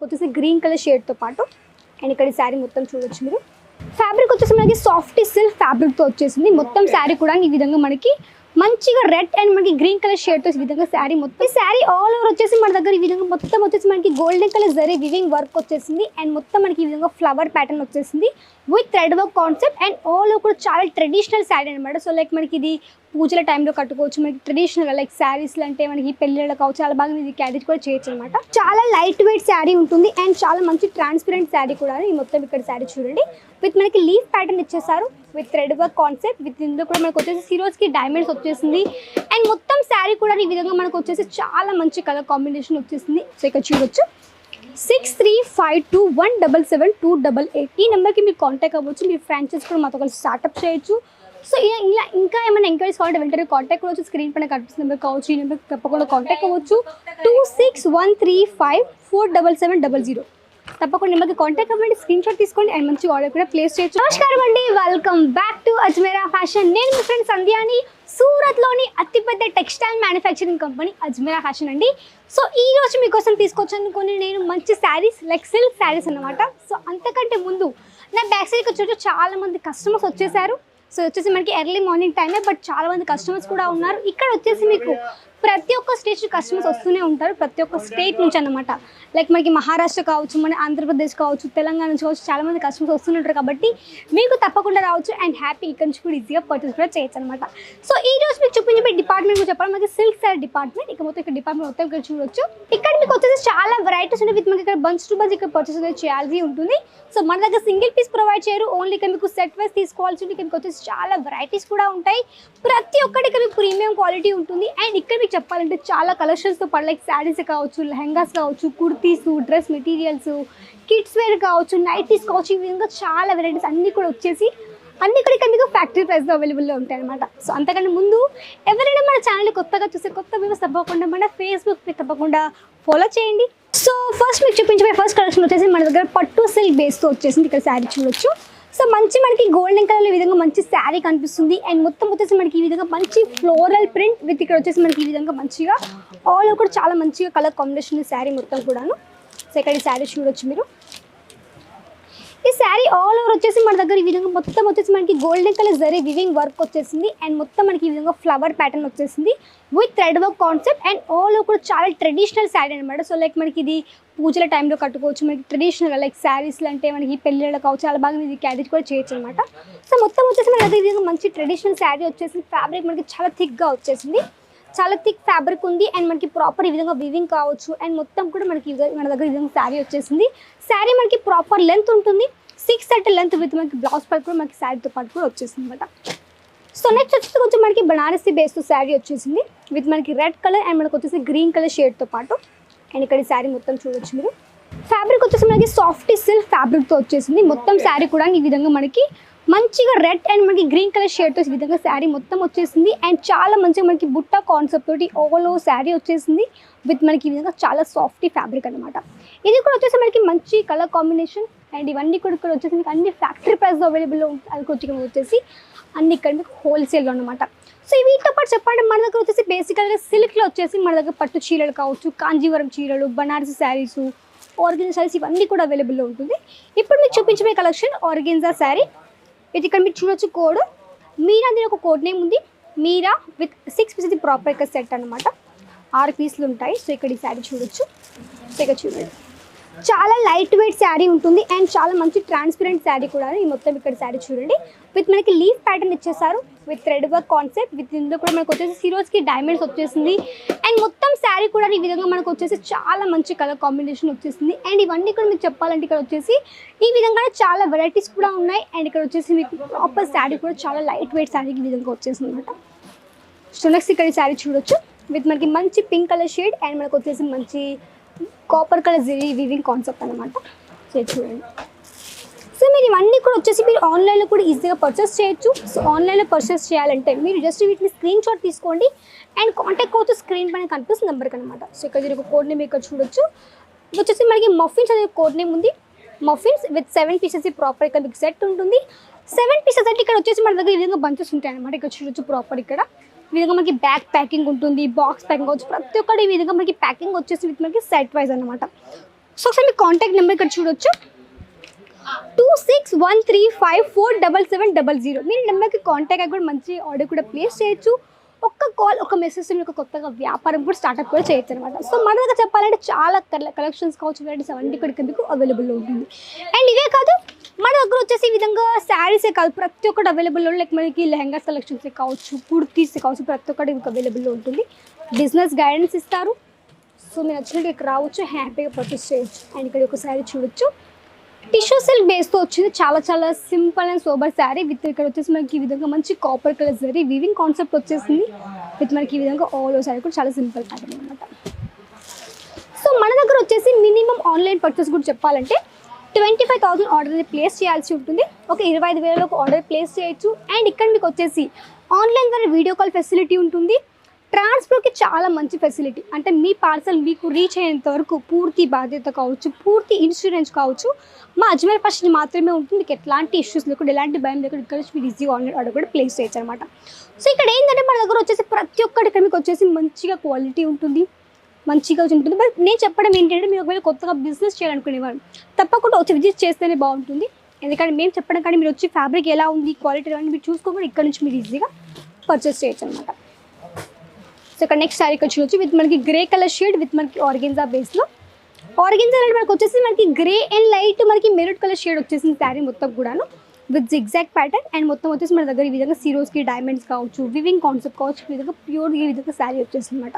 వచ్చేసి green colour షేడ్తో పాటు. And ఇక్కడ శారీ మొత్తం చూడొచ్చు మీరు. ఫ్యాబ్రిక్ వచ్చేసి మనకి సాఫ్ట్ సిల్క్ ఫ్యాబ్రిక్తో వచ్చేసింది. మొత్తం శారీ కూడా ఈ విధంగా మనకి మంచిగా రెడ్ అండ్ మనకి గ్రీన్ కలర్ షేడ్తో ఈ విధంగా శారీ మొత్తం. ఈ శారీ ఆల్ ఓవర్ వచ్చేసి మన దగ్గర ఈ విధంగా మొత్తం వచ్చేసి మనకి golden colour zari weaving work వచ్చేసింది. అండ్ మొత్తం మనకి ఈ విధంగా ఫ్లవర్ ప్యాటర్న్ వచ్చేసింది with thread work concept. And all over కూడా చాలా ట్రెడిషనల్ శారీ అనమాట. సో లైక్ మనకి ఇది పూజల టైంలో కట్టుకోవచ్చు. మనకి ట్రెడిషనల్గా లైక్ శారీస్లు అంటే మనకి పెళ్ళిళ్ళ కావచ్చు, చాలా బాగా ఇది క్యారీ కూడా చేయొచ్చు అనమాట. చాలా లైట్ వెయిట్ శారీ ఉంటుంది అండ్ చాలా మంచి ట్రాన్స్పరెంట్ శారీ కూడా. ఈ మొత్తం ఇక్కడ శారీ చూడండి విత్ మనకి లీఫ్ ప్యాటర్న్ ఇచ్చేసారు with thread work concept. With ఇందులో కూడా మనకు వచ్చేసి సిరోస్కి డైమండ్స్ వచ్చేసింది. అండ్ మొత్తం శారీ కూడా ఈ విధంగా మనకు వచ్చేసి చాలా మంచి కలర్ కాంబినేషన్ వచ్చేసింది. సో ఇక్కడ చూడొచ్చు 6352177288 ఈ నెంబర్కి మీరు కాంటాక్ట్ అవ్వచ్చు. మీరు ఫ్రాంచైజ్ కూడా మాతో కలిసి స్టార్ట్అప్ చేయొచ్చు. సో ఇలా ఇంకా ఏమైనా ఎంక్వైరీస్ కావాలంటే వెంటనే కాంటాక్ట్ అవ్వచ్చు. స్క్రీన్ పైన కనిపిస్తున్న నెంబర్ కావచ్చు. ఈ నెంబర్కి తప్పకుండా కాంటాక్ట్ అవ్వచ్చు. 2613547700 తప్పకుండా నెంబర్కి కాంటాక్ట్ అవ్వండి. స్క్రీన్ షాట్ తీసుకోండి అండ్ మంచి ఆర్డర్ కూడా ప్లేస్ చేయొచ్చు. నమస్కారం అండి, welcome back to Ajmera fashion. నేను మీ ఫ్రెండ్ సంధ్యాని, సూరత్లోని అతిపెద్ద textile manufacturing company Ajmera fashion అండి. సో ఈ రోజు మీకోసం తీసుకొచ్చాను కొన్ని నేను మంచి శారీస్ లైక్ సిల్క్ శారీస్ అన్నమాట. సో అంతకంటే ముందు నా బ్యాక్ సైడ్కి వచ్చి చాలా మంది కస్టమర్స్ వచ్చేసారు. సో వచ్చేసి మనకి ఎర్లీ మార్నింగ్ టైమే, బట్ చాలా మంది కస్టమర్స్ కూడా ఉన్నారు. ఇక్కడ వచ్చేసి మీకు ప్రతి ఒక్క స్టేట్ కస్టమర్స్ వస్తూనే ఉంటారు, ప్రతి ఒక్క స్టేట్ నుంచి అన్నమాట. లైక్ మనకి మహారాష్ట్ర కావచ్చు, మన ఆంధ్రప్రదేశ్ కావచ్చు, తెలంగాణ నుంచి కావచ్చు, చాలా మంది కస్టమర్స్ వస్తుంటారు. కాబట్టి మీకు తప్పకుండా రావచ్చు అండ్ హ్యాపీ ఇక్కడ నుంచి కూడా ఈజీగా పర్చేస్ కూడా చేయొచ్చు అనమాట. సో ఈ రోజు మీకు చూపించే డిపార్ట్మెంట్ కూడా చెప్పాలి, మనకి సిల్క్ శారీ డిపార్ట్మెంట్. ఇక మొత్తం ఇక్కడ డిపార్ట్మెంట్ మొత్తం ఇక్కడ చూడొచ్చు. ఇక్కడ మీకు వచ్చేసి చాలా వెరైటీస్ ఉన్నాయి. విత్ మనకి ఇక్కడ బంచ్ టు బంచ్ ఇక్కడ పర్చేస్ అనేది చేయాల్సి ఉంటుంది. సో మన దగ్గర సింగిల్ పీస్ ప్రొవైడ్ చేయరు, ఓన్లీ ఇక్కడ మీకు సెట్ వైస్ తీసుకోవాల్సి ఉంటుంది. ఇక్కడ వచ్చేసి చాలా వెరైటీస్ కూడా ఉంటాయి. ప్రతి ఒక్కటి ఇక్కడ మీకు ప్రీమియం క్వాలిటీ ఉంటుంది. అండ్ ఇక్కడ మీకు చెప్పాలంటే చాలా కలెక్షన్స్తో పాటు లైక్ శారీస్ కావచ్చు, లెహంగాస్ కావచ్చు, kurtis, dress materials, kids wear కావచ్చు, నైటీస్ కావచ్చు, ఈ విధంగా చాలా వెరైటీస్ అన్నీ కూడా వచ్చేసి అన్నీ కూడా ఇక్కడ మీకు ఫ్యాక్టరీ ప్రైస్లో అవైలబుల్లో ఉంటాయి అనమాట. సో అంతకంటే ముందు ఎవరైనా మన ఛానల్ కొత్తగా చూస్తే కొత్త వ్యూవర్స్ తప్పకుండా మన ఫేస్బుక్ని తప్పకుండా ఫాలో చేయండి. సో ఫస్ట్ మీకు చూపించే ఫస్ట్ కలెక్షన్ వచ్చేసి మన దగ్గర పట్టు సిల్క్ బేస్తో వచ్చేసింది. ఇక్కడ శారీ చూడొచ్చు. సో మంచి మనకి గోల్డెన్ కలర్ ఈ విధంగా మంచి శారీ కనిపిస్తుంది. అండ్ మొత్తం వచ్చేసి మనకి ఈ విధంగా మంచి ఫ్లోరల్ ప్రింట్ విత్ ఇక్కడ వచ్చేసి మనకి ఈ విధంగా మంచిగా ఆల్ ఓవర్ కూడా చాలా మంచిగా కలర్ కాంబినేషన్ శారీ మొత్తం కూడాను. సో ఇక్కడ ఈ శారీ చూడొచ్చు మీరు. ఈ శారీ ఆల్ ఓవర్ వచ్చేసి మన దగ్గర ఈ విధంగా మొత్తం వచ్చేసి మనకి golden colour zari weaving work వచ్చేసింది. అండ్ మొత్తం మనకి ఈ విధంగా ఫ్లవర్ ప్యాటర్న్ వచ్చేసింది with thread work concept. And all over కూడా చాలా ట్రెడిషనల్ శారీ అనమాట. సో లైక్ మనకి ఇది పూజల టైంలో కట్టుకోవచ్చు. మనకి ట్రెడిషనల్గా లైక్ శారీస్లు అంటే మనకి పెళ్ళిళ్ళ కావచ్చు, చాలా బాగా ఇది క్యారీ కూడా చేయొచ్చు అనమాట. సో మొత్తం వచ్చేసి మన దగ్గర ఈ విధంగా మంచి ట్రెడిషనల్ శారీ వచ్చేసి ఫ్యాబ్రిక్ మనకి చాలా థిక్గా వచ్చేసింది. చాలా థిక్ ఫ్యాబ్రిక్ ఉంది. అండ్ మనకి ప్రాపర్ ఈ విధంగా వివింగ్ కావచ్చు. అండ్ మొత్తం కూడా మనకి మన దగ్గర ఈ విధంగా శారీ వచ్చేసింది. శారీ మనకి ప్రాపర్ లెంత్ ఉంటుంది, 6 మీటర్ లెంత్ విత్ మనకి బ్లౌజ్ పార్ట్ కూడా మనకి శారీతో పాటు కూడా వచ్చేసింది అనమాట. సో నెక్స్ట్ వచ్చేసి కొంచెం మనకి బనారసి బేస్తో శారీ వచ్చేసింది విత్ మనకి రెడ్ కలర్ అండ్ మనకి వచ్చేసి గ్రీన్ కలర్ షేడ్తో పాటు. అండ్ ఇక్కడ ఈ శారీ మొత్తం చూడొచ్చు మీరు. ఫ్యాబ్రిక్ వచ్చేసి మనకి సాఫ్ట్ సిల్క్ ఫ్యాబ్రిక్తో వచ్చేసింది. మొత్తం శారీ కూడా ఈ విధంగా మనకి మంచిగా రెడ్ అండ్ మనకి గ్రీన్ కలర్ షేడ్తో ఈ విధంగా శారీ మొత్తం వచ్చేసింది. అండ్ చాలా మంచిగా మనకి బుట్ట కాన్సెప్ట్ తోటి ఓవర్ శారీ వచ్చేసింది విత్ మనకి ఈ విధంగా చాలా సాఫ్ట్ ఫ్యాబ్రిక్ అనమాట. ఇది కూడా వచ్చేసి మనకి మంచి కలర్ కాంబినేషన్. అండ్ ఇవన్నీ కూడా ఇక్కడ వచ్చేసి మీకు అన్ని ఫ్యాక్టరీ ప్రైస్లో అవైలబుల్లో ఉంటాయి. అది వచ్చేసి అన్ని ఇక్కడ మీకు హోల్సేల్లో అనమాట. సో వీటితో పాటు చెప్పండి, మన దగ్గర వచ్చేసి బేసికల్గా సిల్క్లో వచ్చేసి మన దగ్గర పట్టు చీరలు కావచ్చు, కాంజీవరం చీరలు, బనారసి శారీస్, ఆర్గెన్జా శారీస్ ఇవన్నీ కూడా అవైలబుల్లో ఉంటుంది. ఇప్పుడు మీకు చూపించే కలెక్షన్ ఆర్గెన్జా శారీ. ఇది ఇక్కడ మీరు చూడొచ్చు కోడ్ మీరా, దీని ఒక కోడ్ నేమ్ ఉంది మీరా విత్ 6 పీసెస్ ప్రాపర్ ఇక్కడ సెట్ అనమాట. 6 పీసులు ఉంటాయి. సో ఇక్కడ ఈ శారీ చూడొచ్చు. సో ఇక్కడ చూడండి చాలా లైట్ వెయిట్ శారీ ఉంటుంది అండ్ చాలా మంచి ట్రాన్స్పరెంట్ శారీ కూడా. ఈ మొత్తం ఇక్కడ శారీ చూడండి విత్ మనకి లీఫ్ ప్యాటర్న్ ఇచ్చేసారు with thread work concept. With ఇందులో కూడా మనకు వచ్చేసి సిరోస్కి డైమండ్స్ వచ్చేసింది. అండ్ మొత్తం శారీ కూడా ఈ విధంగా మనకు వచ్చేసి చాలా మంచి కలర్ కాంబినేషన్ వచ్చేసింది. అండ్ ఇవన్నీ కూడా మీకు చెప్పాలంటే ఇక్కడ వచ్చేసి ఈ విధంగా చాలా వెరైటీస్ కూడా ఉన్నాయి. అండ్ ఇక్కడ వచ్చేసి మీకు ప్రాపర్ శారీ కూడా చాలా లైట్ వెయిట్ శారీకి ఈ విధంగా వచ్చేసింది అనమాట. సో నెక్స్ట్ ఇక్కడ ఈ శారీ చూడొచ్చు విత్ మనకి మంచి పింక్ కలర్ షేడ్ అండ్ మనకు వచ్చేసి మంచి copper colour zari weaving concept అనమాట. సో చూడండి. సో మీరు ఇవన్నీ కూడా వచ్చేసి మీరు ఆన్లైన్లో కూడా ఈజీగా పర్చేస్ చేయొచ్చు. సో ఆన్లైన్లో పర్చేస్ చేయాలంటే మీరు జస్ట్ వీటిని స్క్రీన్ షాట్ తీసుకోండి అండ్ కాంటాక్ట్ అవుతూ స్క్రీన్ పైన కనిపిస్తుంది నెంబర్కి అనమాట. సో ఇక్కడ దీని ఒక కోడ్ నేమ్ ఇక్కడ చూడొచ్చు. ఇది వచ్చేసి మనకి మఫిన్స్ అనే కోడ్ నేమ్ ఉంది. మఫిన్స్ విత్ 7 పీసెస్ ప్రాపర్ ఇక్కడ మీకు సెట్ ఉంటుంది. 7 పీసెస్ అంటే ఇక్కడ వచ్చేసి మన దగ్గర ఈ విధంగా బంచెస్ ఉంటాయి అనమాట. ఇక్కడ చూడొచ్చు ప్రాపర్ ఇక్కడ ఈ విధంగా మనకి బ్యాక్ ప్యాకింగ్ ఉంటుంది, బాక్స్ ప్యాకింగ్ కావచ్చు, ప్రతి ఒక్కటి ఈ విధంగా మనకి ప్యాకింగ్ వచ్చేసి విత్ మనకి సెట్ వైజ్ అనమాట. సో ఒకసారి మీ కాంటాక్ట్ నెంబర్ ఇక్కడ చూడొచ్చు 2613547700. మీరు నెంబర్కి కాంటాక్ట్ అయ్యి కూడా మంచి ఆర్డర్ కూడా ప్లేస్ చేయొచ్చు. ఒక్క కాల్ ఒక మెసేజ్ మీకు కొత్తగా వ్యాపారం కూడా స్టార్ట్అప్ కూడా చేయొచ్చు అనమాట. సో మన దగ్గర చెప్పాలంటే చాలా కలెక్షన్స్ కావచ్చు, వెరైటీస్ అవన్నీ కూడా మీకు అవైలబుల్లో ఉంటుంది. అండ్ ఇవే కాదు, మన దగ్గర వచ్చేసి ఈ విధంగా శారీసే కాదు, ప్రతి ఒక్కటి అవైలబుల్లో, లైక్ మనకి లెహంగాస్ కలెక్షన్సే కావచ్చు, కుర్తీస్ కావచ్చు, ప్రతి ఒక్కటి మీకు అవైలబుల్లో ఉంటుంది. బిజినెస్ గైడెన్స్ ఇస్తారు. సో మీరు నచ్చినట్టు ఇక్కడ రావచ్చు, హ్యాపీగా పర్చేస్ చేయొచ్చు. అండ్ ఇక్కడ ఒక శారీ చూడొచ్చు, టిష్యూ సిల్క్ బేస్తో వచ్చింది. చాలా చాలా simple and sober sari with ఇక్కడ వచ్చేసి మనకి ఈ విధంగా మంచి copper colour zari weaving concept వచ్చేసింది. విత్ మనకి ఈ విధంగా ఆల్ ఓవర్ శారీ కూడా చాలా సింపుల్ ప్యాటర్న్ అనమాట. సో మన దగ్గర వచ్చేసి మినిమం ఆన్లైన్ పర్చేస్ కూడా చెప్పాలంటే 25,000 ఆర్డర్ ప్లేస్ చేయాల్సి ఉంటుంది. ఒక 25,000 ఆర్డర్ ప్లేస్ చేయొచ్చు. అండ్ ఇక్కడ మీకు వచ్చేసి ఆన్లైన్ ద్వారా వీడియో కాల్ ఫెసిలిటీ ఉంటుంది. ట్రాన్స్పోర్ట్కి చాలా మంచి ఫెసిలిటీ, అంటే మీ పార్సల్ మీకు రీచ్ అయ్యేంత వరకు పూర్తి బాధ్యత కావచ్చు, పూర్తి ఇన్సూరెన్స్ కావచ్చు మా అజ్మేర్ ఫ్యాషన్ మాత్రమే ఉంటుంది. మీకు ఎట్లాంటి ఇష్యూస్ లేకుండా, ఎలాంటి భయం లేకుండా ఇక్కడ మీరు ఈజీగా ఆన్లైన్ ఆర్డర్ కూడా ప్లేస్ చేయొచ్చు అనమాట. సో ఇక్కడ ఏంటంటే మన దగ్గర వచ్చేసి ప్రతి ఒక్కటి ఇక్కడ మీకు వచ్చేసి మంచిగా క్వాలిటీ ఉంటుంది, మంచిగా ఉంటుంది. బట్ నేను చెప్పడం ఏంటంటే మీరు ఒకవేళ కొత్తగా బిజినెస్ చేయాలనుకునేవారు తప్పకుండా వచ్చి విజిట్ చేస్తేనే బాగుంటుంది. ఎందుకంటే మేము చెప్పడం కానీ మీరు వచ్చి ఫ్యాబ్రిక్ ఎలా ఉంది, క్వాలిటీ ఎలా ఉంది మీరు చూసుకోకుండా ఇక్కడ నుంచి మీరు ఈజీగా పర్చేస్ చేయొచ్చు అనమాట. సో ఇక్కడ నెక్స్ట్ శారీ ఇక్కడ చూడొచ్చు, విత్ మనకి గ్రే కలర్ షేడ్ విత్ మనకి ఆర్గెన్జా బేస్లో. ఆర్గెన్జా అంటే మనకి వచ్చేసి మనకి గ్రే అండ్ లైట్ మనకి మెరూన్ కలర్ షేడ్ వచ్చేసింది శారీ మొత్తం కూడాను విత్ జిగ్జాగ్ ప్యాటర్న్. అండ్ మొత్తం వచ్చేసి మన దగ్గర ఈ విధంగా సీరోస్కి డైమండ్స్ కావచ్చు, వివింగ్ కాన్సెప్ట్ కావచ్చు, ఈ విధంగా ప్యూర్ ఈ విధంగా శారీ వచ్చేసింది అనమాట.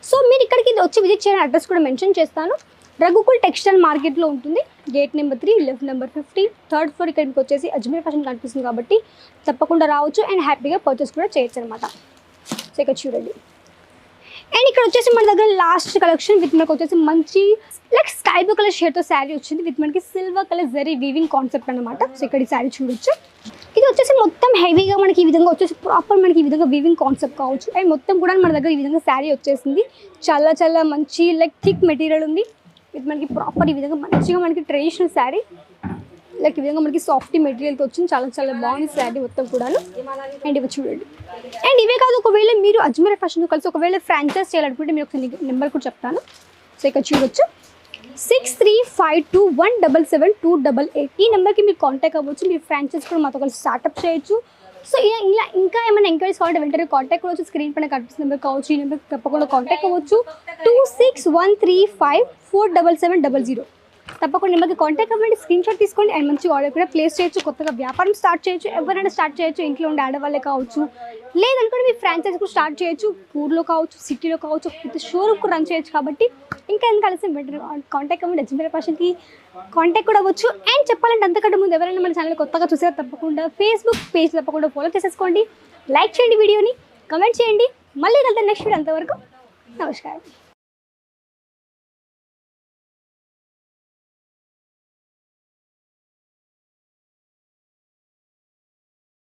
సో మీరు ఇక్కడికి వచ్చి విజిట్ చేయని అడ్రస్ కూడా మెన్షన్ చేస్తాను. రఘుకుల్ టెక్స్టైల్ మార్కెట్లో ఉంటుంది. Gate number 3, left number 50, third floor. ఇక్కడ మీకు వచ్చేసి అజ్మేర్ ఫ్యాషన్ కనిపిస్తుంది కాబట్టి తప్పకుండా రావచ్చు అండ్ హ్యాపీగా పర్చేస్ కూడా చేయొచ్చు అనమాట. సో ఇక్కడ చూడండి. అండ్ ఇక్కడ వచ్చేసి మన దగ్గర లాస్ట్ కలెక్షన్ విత్ మనకు వచ్చేసి మంచి లైక్ స్కై బ్లూ కలర్ షేడ్తో శారీ వచ్చింది విత్ మనకి silver colour zari weaving concept అనమాట. సో ఇక్కడ ఈ శారీ చూడొచ్చు. ఇది వచ్చేసి మొత్తం హెవీగా మనకి ఈ విధంగా వచ్చేసి ప్రాపర్ మనకి ఈ విధంగా వీవింగ్ కాన్సెప్ట్ కావచ్చు. అండ్ మొత్తం కూడా మన దగ్గర ఈ విధంగా శారీ వచ్చేసింది. చాలా చాలా మంచి లైక్ థిక్ మెటీరియల్ ఉంది విత్ మనకి ప్రాపర్ ఈ విధంగా మంచిగా మనకి ట్రెడిషనల్ శారీ లైక్ ఈ విధంగా మనకి సాఫ్ట్ మెటీరియల్తో వచ్చింది. చాలా చాలా బాగుంది శారీ మొత్తం కూడాను. అండ్ ఇవి చూడండి. అండ్ ఇవే కాదు, ఒకవేళ మీరు అజ్మేర్ ఫ్యాషన్తో కలిసి ఒకవేళ ఫ్రాంచైజ్ చేయాలనుకుంటే మీరు ఒక నెంబర్ కూడా చెప్తాను. సో ఇక్కడ చూడొచ్చు 6352177288. ఈ నెంబర్కి మీరు కాంటాక్ట్ అవ్వచ్చు. మీరు ఫ్రాంచైజ్ కూడా మాతో కలిసి స్టార్ట్అప్ చేయొచ్చు. సో ఇలా ఇంకా ఏమైనా ఎంక్వైరీస్ కావాలంటే వెంటనే కాంటాక్ట్ అవ్వచ్చు. స్క్రీన్ పైన కనిపిస్తున్న నెంబర్ కావచ్చు, ఈ నెంబర్కి తప్పకుండా కాంటాక్ట్ అవ్వచ్చు. 2613547700. తప్పకుండా నెంబర్కి కాంటాక్ట్ అవ్వండి, స్క్రీన్ షాట్ తీసుకోండి అండ్ మంచి ఆర్డర్ కూడా ప్లేస్ చేయొచ్చు. కొత్తగా వ్యాపారం స్టార్ట్ చేయొచ్చు, ఎవరైనా స్టార్ట్ చేయొచ్చు. ఇంట్లో ఉండే ఆడవాళ్ళే కావచ్చు, లేదనుకుంటే మీ ఫ్రాంచైజ్ కూడా స్టార్ట్ చేయొచ్చు. ఊర్లో కావచ్చు, సిటీలో కావచ్చు, ప్రతి షోరూమ్ కూడా రన్ చేయొచ్చు. కాబట్టి ఇంకా ఎంత కలిసి వెంటనే కాంటాక్ట్ అవ్వండి. అజ్మేర్ ఫ్యాషన్కి కాంటాక్ట్ కూడా అవ్వచ్చు. అండ్ చెప్పాలంటే అంతకంటే ముందు ఎవరైనా మన ఛానల్ కొత్తగా చూసారో తప్పకుండా ఫేస్బుక్ పేజ్ తప్పకుండా ఫాలో చేసేసుకోండి. లైక్ చేయండి, వీడియోని కమెంట్ చేయండి. మళ్ళీ వెళ్తాను నెక్స్ట్ వీడియో. అంతవరకు నమస్కారం.